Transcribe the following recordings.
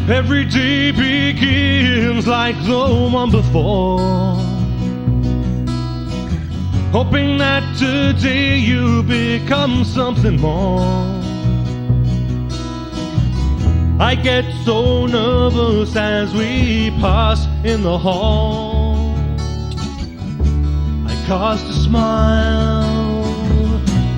Every day begins like the one before, hoping that today you become something more. I get so nervous as we pass in the hall. I cast a smile,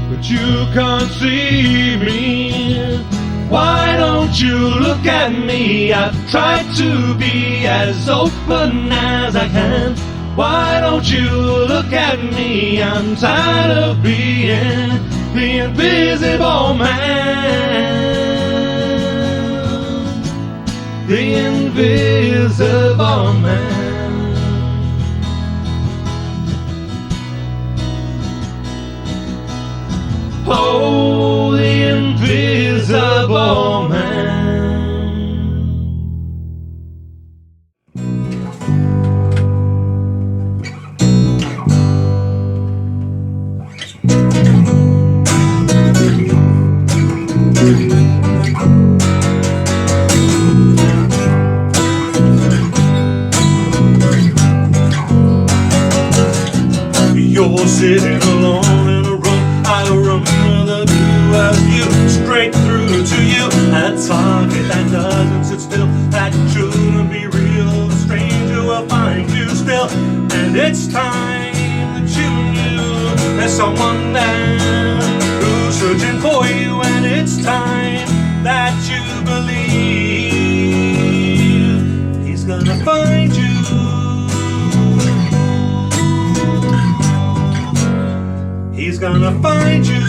but you can't see me. Why don't you look at me? I've tried to be as open as I can. Why don't you look at me? I'm tired of being the invisible man. The invisible man. Oh, the invisible man. You're sitting alone in a room, I remember the view of you, straight through to you. That target that doesn't sit still, that shouldn't be real. The stranger will find you still, and it's time that you knew there's someone there who's searching for you, and it's time that you believe he's gonna find you. He's gonna find you.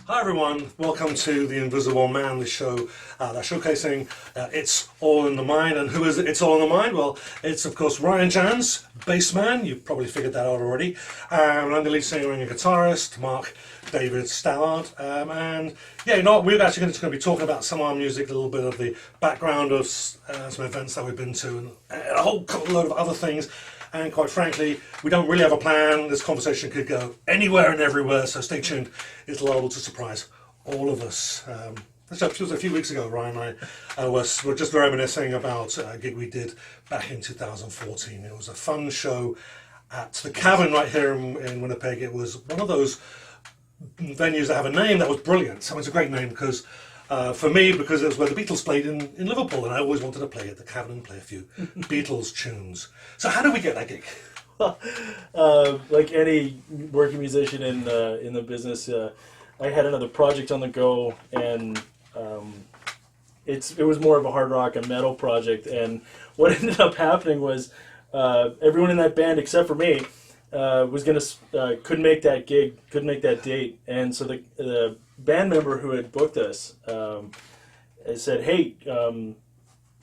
Hi everyone, welcome to The Invisible Man, the show that's showcasing It's All in the Mind. And who is it? It's All in the Mind? Well, it's of course Ryan Jans, bass man. You've probably figured that out already. And I'm the lead singer and guitarist, Mark David Stallard, and yeah, you know what, we're actually going to be talking about some of our music, a little bit of the background of some events that we've been to, and a whole load of other things. And quite frankly, we don't really have a plan. This conversation could go anywhere and everywhere, so stay tuned. It's liable to surprise all of us. It was a few weeks ago, Ryan and I were just reminiscing about a gig we did back in 2014. It was a fun show at the Cavern right here in Winnipeg. It was one of those venues that have a name that was brilliant. So it's a great name because for me, because it was where the Beatles played in Liverpool, and I always wanted to play at the Cavern and play a few Beatles tunes. So how did we get that gig? Like any working musician in the business, I had another project on the go, and it was more of a hard rock and metal project. And what ended up happening was everyone in that band except for me couldn't make that gig, couldn't make that date, and so the band member who had booked us said, "Hey,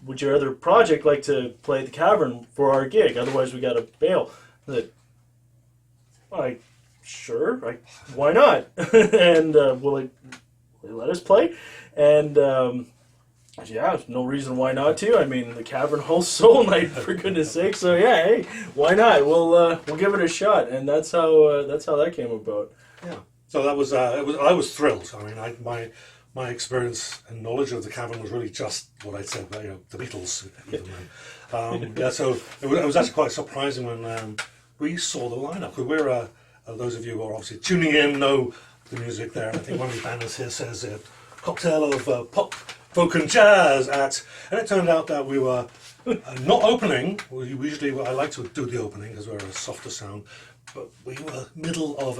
would your other project like to play at the Cavern for our gig? Otherwise, we got to bail." I said, "Sure, why not?" And will they let us play? And yeah, there's no reason why not to. I mean, the Cavern hosts Soul Night, for goodness sake. So yeah, hey, why not? We'll give it a shot, and that's how that came about. Yeah. So that was I was thrilled. I mean, my experience and knowledge of the Cavern was really just what I said about the Beatles. Yeah. So it was actually quite surprising when we saw the lineup. Because we're those of you who are obviously tuning in know the music there. And I think one of the banners here says a cocktail of pop, folk and jazz and it turned out that we were not opening. I like to do the opening because we're a softer sound, but we were middle of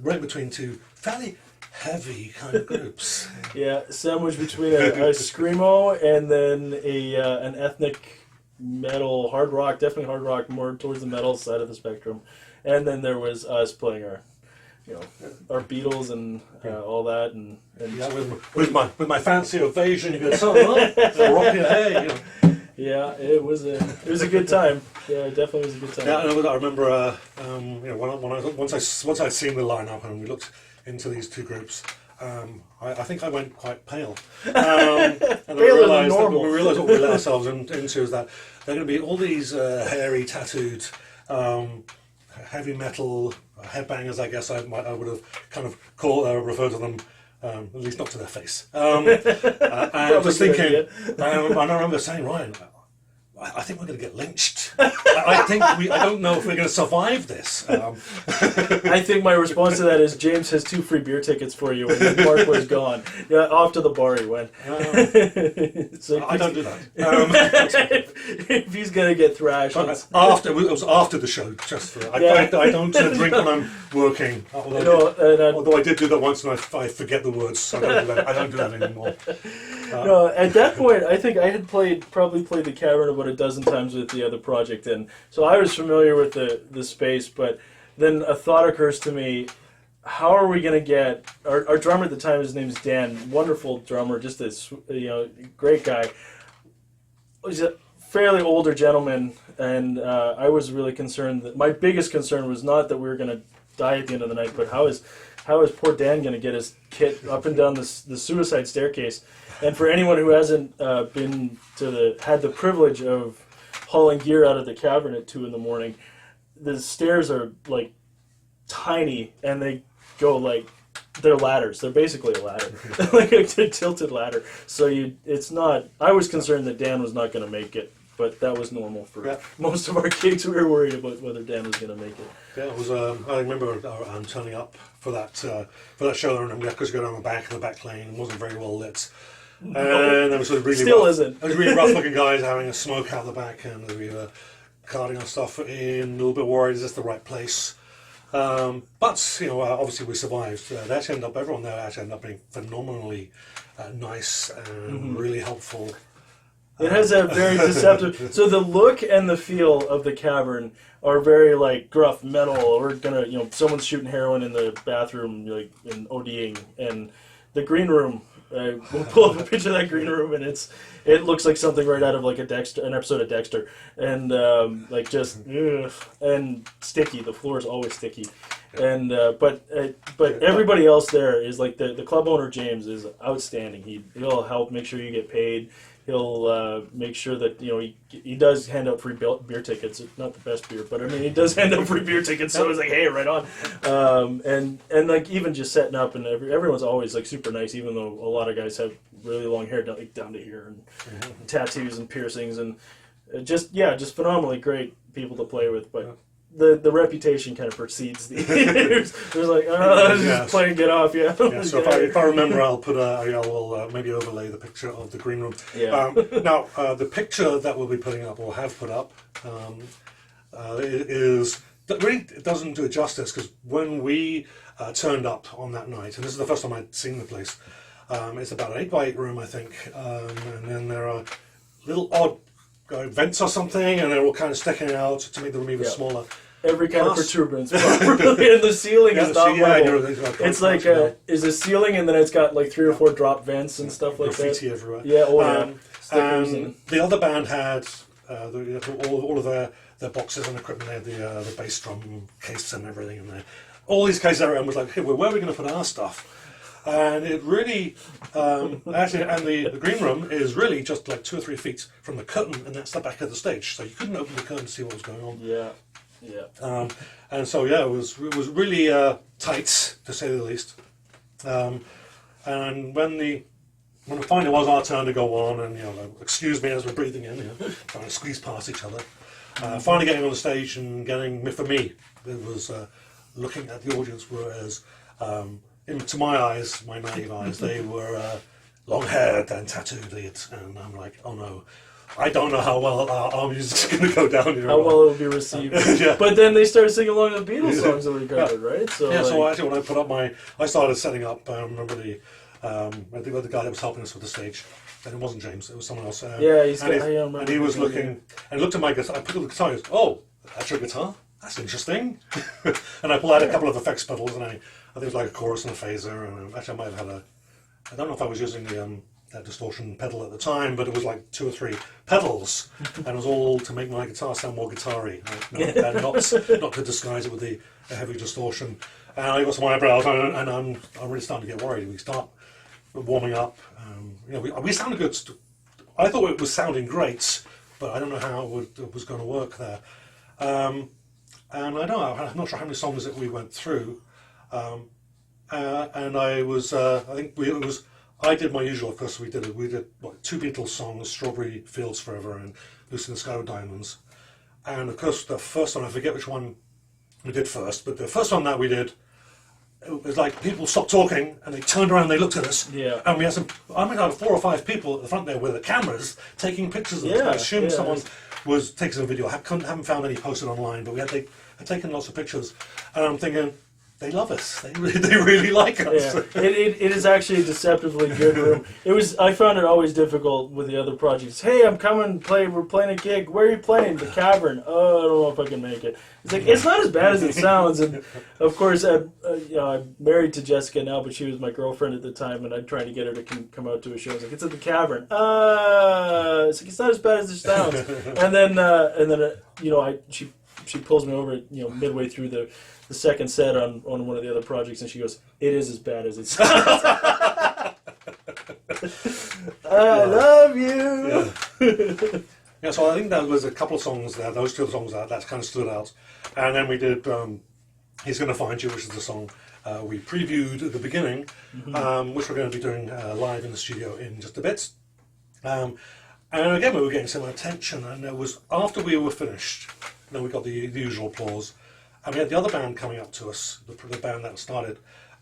right between two fairly heavy kind of groups. Yeah, sandwiched between a screamo and then an ethnic metal, hard rock, definitely hard rock, more towards the metal side of the spectrum, and then there was us playing our Beatles and all that, and yeah, with my fancy ovation, you go, rock your hair, Yeah, it was a good time. Yeah, it definitely was a good time. Yeah, I remember, once I'd seen the lineup and we looked into these two groups, I think I went quite pale. And Paler than normal. we realised what we let ourselves into is that there are going to be all these hairy, tattooed, heavy metal headbangers, I guess I would have kind of referred to them, at least not to their face. And I was thinking, and I remember saying, Ryan, I think we're going to get lynched. I don't know if we're going to survive this. I think my response to that is James has 2 free beer tickets for you when Mark was gone. Yeah, off to the bar he went. So I don't do that. If he's going to get thrashed. It was after the show, just for I don't drink when I'm working. Although I did do that once and I forget the words, so I don't do that anymore. No, at that point, I think I had probably played the Cavern about a dozen times with the other project, and so I was familiar with the space. But then a thought occurs to me: how are we going to get our drummer at the time? His name's Dan, wonderful drummer, just a great guy. He's a fairly older gentleman, and I was really concerned that my biggest concern was not that we were going to die at the end of the night, but how is poor Dan going to get his kit up and down the suicide staircase? And for anyone who hasn't had the privilege of hauling gear out of the Cavern at 2 a.m, the stairs are like tiny, and they go like they're ladders. They're basically a ladder, like a tilted ladder. So it's not. I was concerned that Dan was not going to make it, but that was normal for most of our gigs. We were worried about whether Dan was going to make it. Yeah, it was. I remember turning up for that show, and we had to go down the back lane. It wasn't very well lit. And there was really isn't. There was really rough looking guys having a smoke out the back, and we were carting our stuff in, a little bit worried, is this the right place? But obviously we survived. Everyone there actually ended up being phenomenally nice and really helpful. It has a very deceptive. So the look and the feel of the Cavern are very like gruff metal. Or someone's shooting heroin in the bathroom, like and ODing, and the green room. We'll pull up a picture of that green room, and it looks like something right out of like an episode of Dexter, and and sticky. The floor is always sticky, and but everybody else there is like the club owner James is outstanding. He'll help make sure you get paid. He'll make sure that he does hand out free beer tickets. Not the best beer, but I mean he does hand out free beer tickets. So it's like, hey, right on. And like even just setting up, and everyone's always like super nice, even though a lot of guys have really long hair down to here, and tattoos and piercings, and just phenomenally great people to play with. But the reputation kind of precedes the. There's like, just play and get off, So if I remember, I will maybe overlay the picture of the green room. Yeah. Now, the picture that we'll be putting up, or have put up, it doesn't do it justice, because when we turned up on that night, and this is the first time I'd seen the place, it's about an 8x8 room, I think, and then there are little odd vents or something, and they're all kind of sticking out to make the room even smaller. Every kind of protuberance, probably, and the ceiling is not level. It's like is a ceiling, and then it's got like 3 or 4 drop vents and stuff like graffiti that. everywhere. Yeah, and the other band had all of their boxes and equipment. They had the bass drum case and everything in there. All these cases everyone was like, hey, where are we going to put our stuff? And it really, actually, and the green room is really just like 2 or 3 feet from the curtain, and that's the back of the stage. So you couldn't open the curtain to see what was going on. Yeah. And so it was really tight, to say the least. And when it finally was our turn to go on, and excuse me as we're breathing in, trying to squeeze past each other, finally getting on the stage and for me, it was looking at the audience, whereas to my eyes, my naive eyes, they were long-haired and tattooed, and I'm like, oh no. I don't know how well our music's going to go down here. How well it will be received. But then they started singing along the Beatles songs that we covered, right? So so actually when I put up I started setting up, I remember the guy that was helping us with the stage, and it wasn't James, it was someone else. And he was looking, and looked at my guitar, I picked up the guitar, he goes, oh, that's your guitar? That's interesting. And I pulled out a couple of effects pedals, and I think it was like a chorus and a phaser, and actually I might have had I don't know if I was using the distortion pedal at the time, but it was like 2 or 3 pedals, and it was all to make my guitar sound more guitar-y. And not to disguise it with the heavy distortion. And I got some eyebrows, and I'm really starting to get worried. We start warming up. We sounded good. I thought it was sounding great, but I don't know how it was going to work there. And I'm not sure how many songs that we went through. And I did my usual. Of course, we did 2 Beatles songs, "Strawberry Fields Forever" and "Lucy in the Sky with Diamonds." And of course, the first one, I forget which one we did first, but the first one that we did, it was like people stopped talking and they turned around and they looked at us. Yeah. And we had I had 4 or 5 people at the front there with the cameras taking pictures of us. I assumed someone was taking some video. I haven't found any posted online, but they had taken lots of pictures. And I'm thinking, they love us. They really like us. Yeah. It is actually a deceptively good room. I found it always difficult with the other projects. Hey, I'm coming we're playing a gig. Where are you playing? The Cavern. Oh, I don't know if I can make it. It's like, it's not as bad as it sounds. And of course, I'm married to Jessica now, but she was my girlfriend at the time, and I'm trying to get her to come out to a show. I was like, it's at the Cavern. It's like, it's not as bad as it sounds. And then she pulls me over, midway through the second set on one of the other projects, and she goes, "It is as bad as it sounds." I love you. Yeah, so I think there was a couple of songs there, those 2 songs that kind of stood out. And then we did He's Gonna Find You, which is the song we previewed at the beginning, which we're going to be doing live in the studio in just a bit. And again, we were getting some attention, and it was after we were finished, then we got the usual applause. And we had the other band coming up to us, the band that started,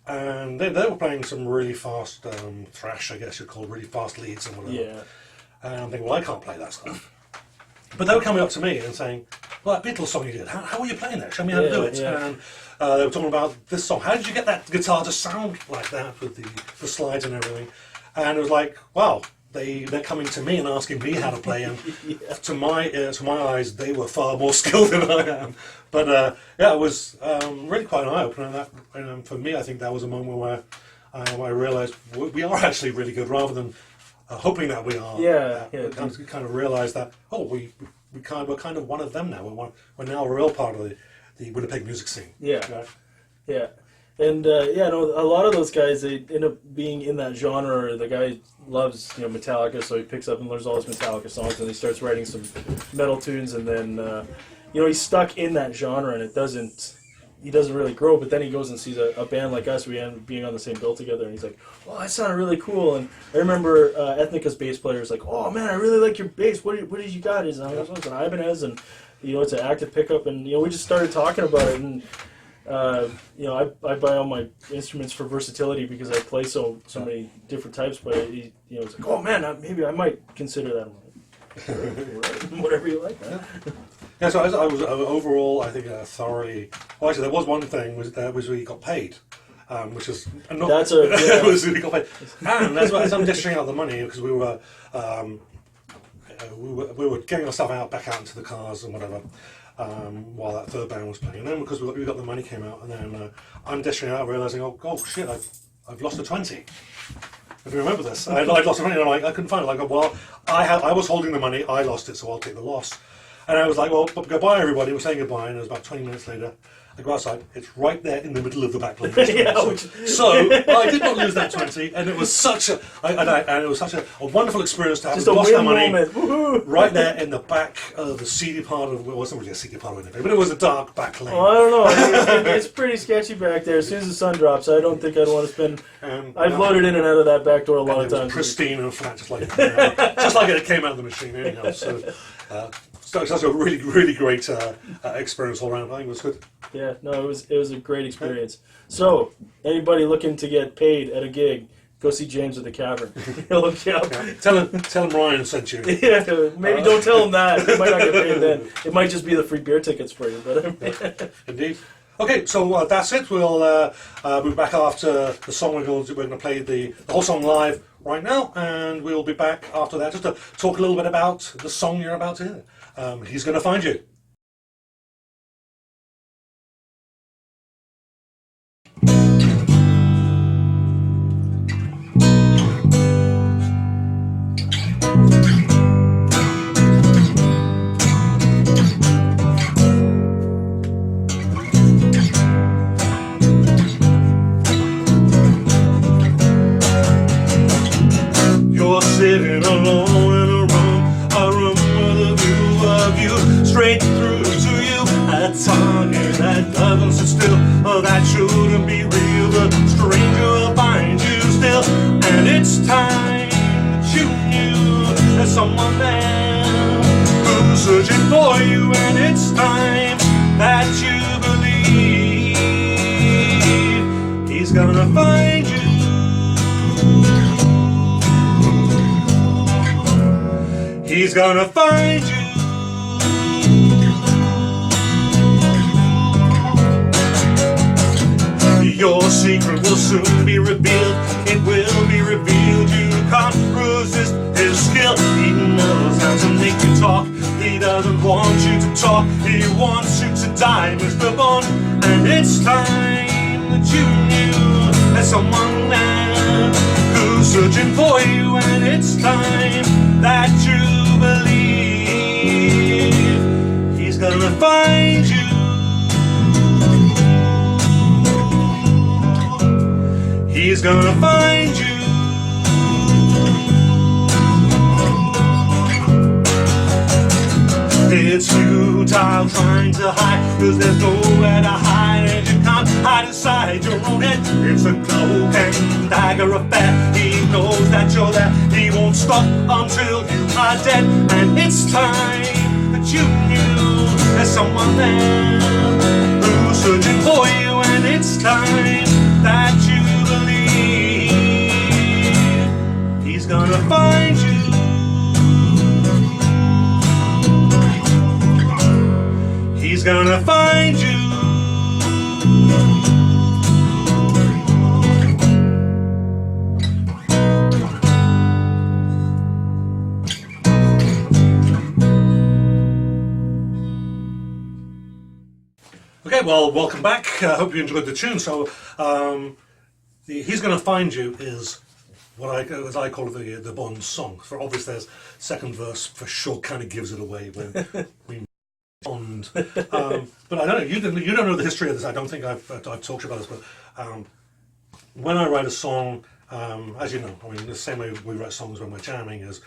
and they were playing some really fast thrash, I guess you'd call it, really fast leads and whatever. Yeah. And I'm thinking, well, I can't play that stuff. But they were coming up to me and saying, well, that Beatles song you did, how are you playing that? Show me how to do it. Yeah. And they were talking about this song. How did you get that guitar to sound like that with the slides and everything? And it was like, wow. They're coming to me and asking me how to play, and to my eyes, they were far more skilled than I am. But it was really quite an eye opener. And for me, I think that was a moment where I realised we are actually really good, rather than hoping that we are. Kind of realised that we're kind of one of them now. We're now a real part of the Winnipeg music scene. Yeah. And a lot of those guys, they end up being in that genre. Or the guy loves Metallica, so he picks up and learns all his Metallica songs, and he starts writing some metal tunes, and then he's stuck in that genre, and he doesn't really grow. But then he goes and sees a band like us. We end up being on the same bill together, and he's like, "Oh, that sounded really cool." And I remember Ethnica's bass player was like, "Oh man, I really like your bass. What did you got?" It's an Ibanez, and it's an active pickup, and we just started talking about it, and. I buy all my instruments for versatility because I play so many different types. But it's like, oh man, maybe I might consider that. Whatever you like. Yeah, so I was overall, I think, thoroughly. Well, actually, there was one thing was we got paid, which is not. Was we got paid, and that's why I'm dishing out the money because we were getting our stuff back out into the cars and whatever. While that third band was playing, and then because we got the money came out, and then I'm dishing out, realizing, oh shit, I've lost a 20. If you remember this, I'd lost the money, and I couldn't find it. I was holding the money, I lost it, so I'll take the loss. And I was like, well, goodbye everybody. We're saying goodbye, and it was about 20 minutes later. I go outside. It's right there in the middle of the back lane. So I did not lose that 20, and it was such a wonderful experience to have just lost that money moment. right there in the back of the seedy part of. Well, it wasn't really a seedy part of Winnipeg, but it was a dark back lane. Well, I don't know. It's pretty sketchy back there. As soon as the sun drops, I don't think I'd want to spend. I've loaded in and out of that back door a lot of times. Pristine and flat, just like it came out of the machine. Anyhow, so such a really, really great experience all around. I think it was good. Yeah, no, it was a great experience. So, anybody looking to get paid at a gig, go see James at the Cavern. He'll look you up. Yeah. Tell him Ryan sent you. Yeah, maybe don't tell him that. You might not get paid then. It might just be the free beer tickets for you. But Indeed. Okay, so that's it. We'll move back after the song. We're going to play the whole song live right now, and we'll be back after that just to talk a little bit about the song you're about to hear. He's Gonna Find You. shouldn't be real. The stranger will find you still. And it's time that you knew there's someone there who's searching for you. And it's time that you believe he's gonna find you. He's gonna find you. Your secret will soon be revealed. It will be revealed. You can't resist his skill. He knows how to make you talk. He doesn't want you to talk. He wants you to die, Mr. Bond. And it's time that you knew there's someone there who's searching for you. And it's time that you believe he's gonna find you. He's gonna find you. It's futile trying to hide, 'cause there's nowhere to hide, and you can't hide inside your own head. It's a cloak and dagger affair. He knows that you're there. He won't stop until you are dead. And it's time that you knew there's someone there who's searching for you. And it's time that you believe he's gonna find you. He's gonna find you. Okay, well, welcome back. I hope you enjoyed the tune. So, He's Gonna Find You is what as I call it, the Bond song. For obvious, there's second verse for sure kind of gives it away when we Bond. But I don't know. You don't know the history of this. I don't think I've talked about this. But when I write a song, as you know, I mean, the same way we write songs when we're jamming is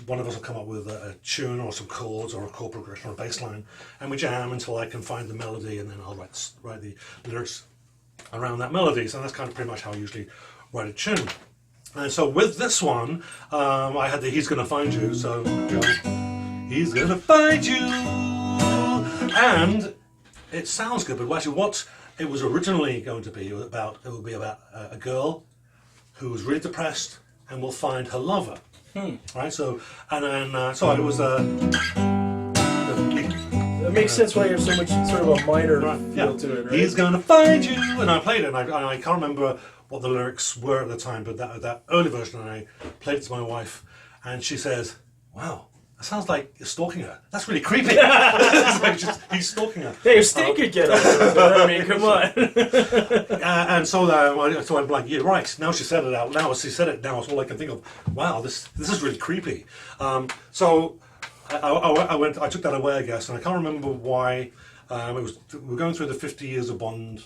one of us will come up with a tune or some chords or a chord progression or a bass line, and we jam until I can find the melody, and then I'll write the lyrics around that melody. So that's kind of pretty much how I usually write a tune. And so with this one, I had the He's Gonna Find You. So you know, he's gonna find you, and it sounds good. But actually, what it was originally going to be about, it would be about a girl who was really depressed and will find her lover. Right. So and then so it was That makes sense why you have so much sort of a minor feel to it, right? He's gonna find you, and I played it. And I can't remember what the lyrics were at the time, but that early version, and I played it to my wife, and she says, "Wow, that sounds like you're stalking her. That's really creepy." It's like he's stalking her. Hey, if Sting could get it, I mean, come on. And so I'm like, "Yeah, right." Now she said it out. Now she said it. Now it's all I can think of. Wow, this is really creepy. So. I took that away, I guess, and I can't remember why. We were going through the 50 years of Bond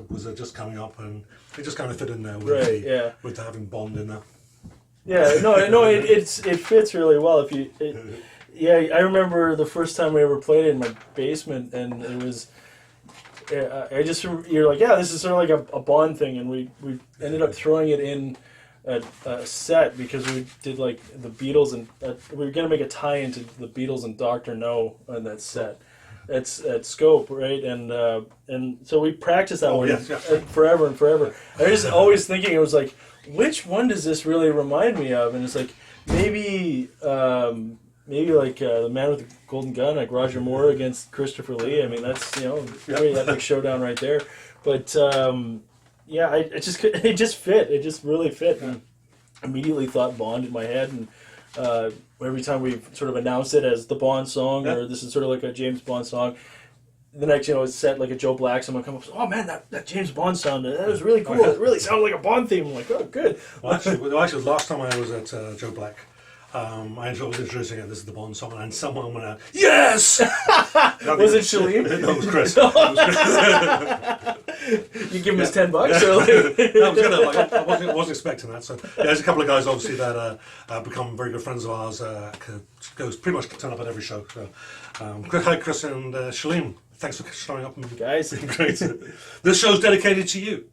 was just coming up, and it just kind of fit in there with having Bond in there. Yeah, no, it fits really well. I remember the first time we ever played it in my basement, and it was. You're like, yeah, this is sort of like a Bond thing, and we ended up throwing it in a set because we did like the Beatles, and we were gonna make a tie into the Beatles and Dr. No on that set. It's at Scope, right? And so we practiced that one forever and forever. I was just always thinking, it was like, which one does this really remind me of? And it's like maybe like the Man with the Golden Gun, like Roger Moore against Christopher Lee. I mean, that's very epic showdown right there. But it just fit. It just really fit. And immediately thought Bond in my head, and every time we sort of announced it as the Bond song, or this is sort of like a James Bond song, the next it's set like a Joe Black. Someone come up and say, "Oh man, that James Bond sound, that was really cool. It really sounded like a Bond theme." I'm like, "Oh, good." Well, actually, last time I was at Joe Black, I was introducing it. This is the Bond song, and someone went out, "Yes!" Was it Shalim? No, it was Chris. You give him his $10 or I wasn't expecting that. So there's a couple of guys obviously that become very good friends of ours. Goes pretty much turn up at every show. So hi Chris and Shalim. Thanks for showing up. Guys. Great. This show's dedicated to you.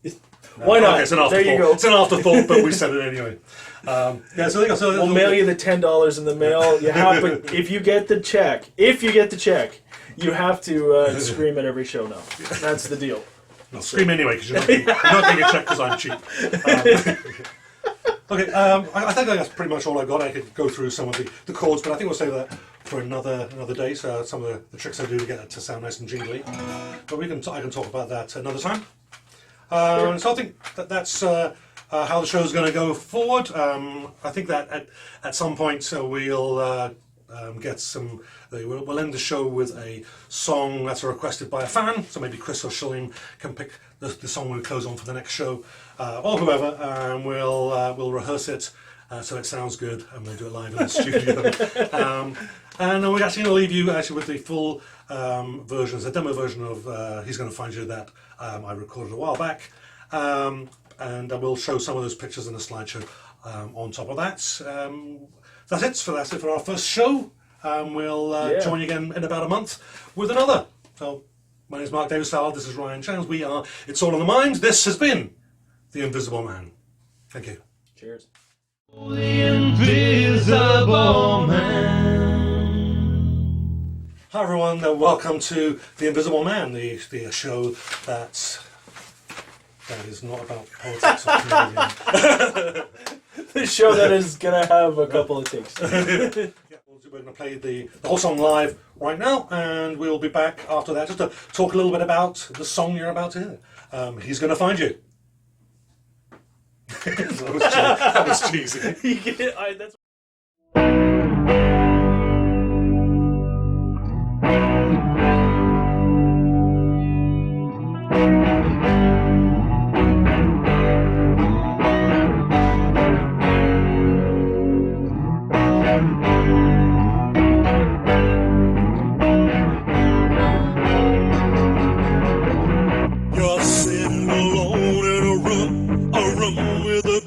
Why not? Okay, it's an afterthought. There you go. It's an afterthought, but we said it anyway. So there you go. So We'll mail you the $10 in the mail. You have, but if you get the check, you have to scream at every show now. That's the deal. No, scream anyway, because you're not getting a check because I'm cheap. Okay, I think that's pretty much all I've got. I could go through some of the chords, but I think we'll save that for another day. So some of the tricks I do to get it to sound nice and jingly. But I can talk about that another time. So I think that's how the show's going to go forward. I think that at some point we'll get some. We'll end the show with a song that's requested by a fan. So maybe Chris or Shilling can pick the song we'll close on for the next show, or whoever. We'll rehearse it so it sounds good, and we'll do it live in the studio. And we're actually going to leave you actually with the full version, a demo version of "He's Going to Find You" that I recorded a while back, and I will show some of those pictures in the slideshow on top of that. That's it for our first show. We'll join you again in about a month with another. So, my name is Mark Davis-Fowler. This is Ryan Chance. We are It's All in the Mind. This has been The Invisible Man. Thank you. Cheers. The Invisible Man. Hi everyone, welcome to The Invisible Man, the show that is not about politics or comedian. The show that is going to have a couple of takes. We're going to play the whole song live right now, and we'll be back after that just to talk a little bit about the song you're about to hear. He's Going to Find You. That was cheesy. That's You're sitting alone in a room with a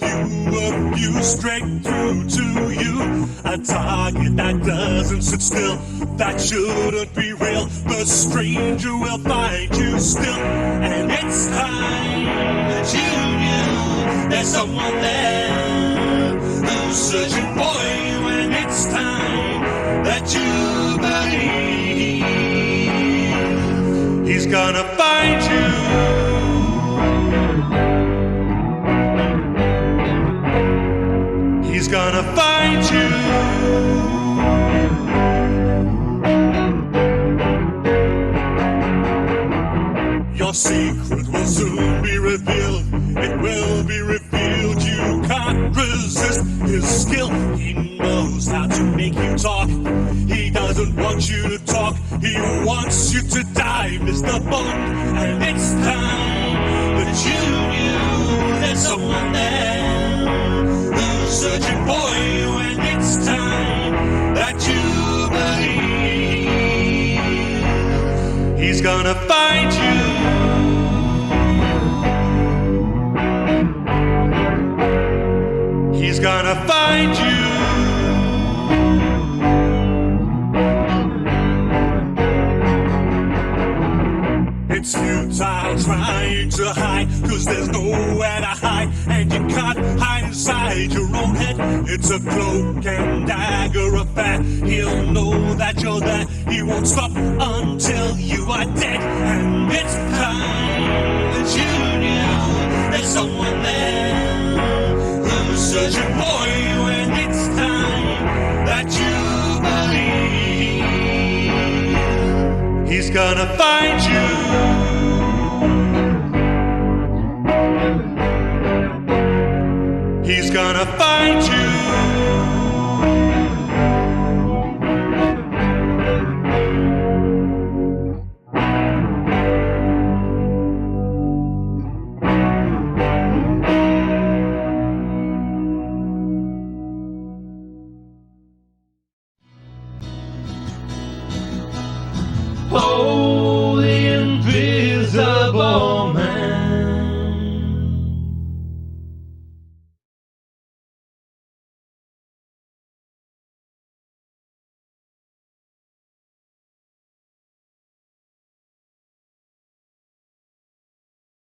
view straight through to you. A target that doesn't sit still, that shouldn't be real. The stranger will find you still, and it's time that you knew there's someone there who's searching for you, and it's time that you believe he's gonna find you. He's gonna find you. Your secret will soon be revealed. It will be revealed. You can't resist his skill. He knows how to make you talk. He doesn't want you to talk. He wants you to die, Mr. Bond. And it's time that you knew there's someone there searching for you, and it's time that you believe he's gonna find you. He's gonna find you. It's futile trying to hide, 'cause there's nowhere to hide, and you can't hide inside your own head. It's a cloak and dagger affair. He'll know that you're there. He won't stop until you are dead. And it's time that you knew there's someone there who's searching for you, and it's time that you believe he's gonna find you. He's gonna find you.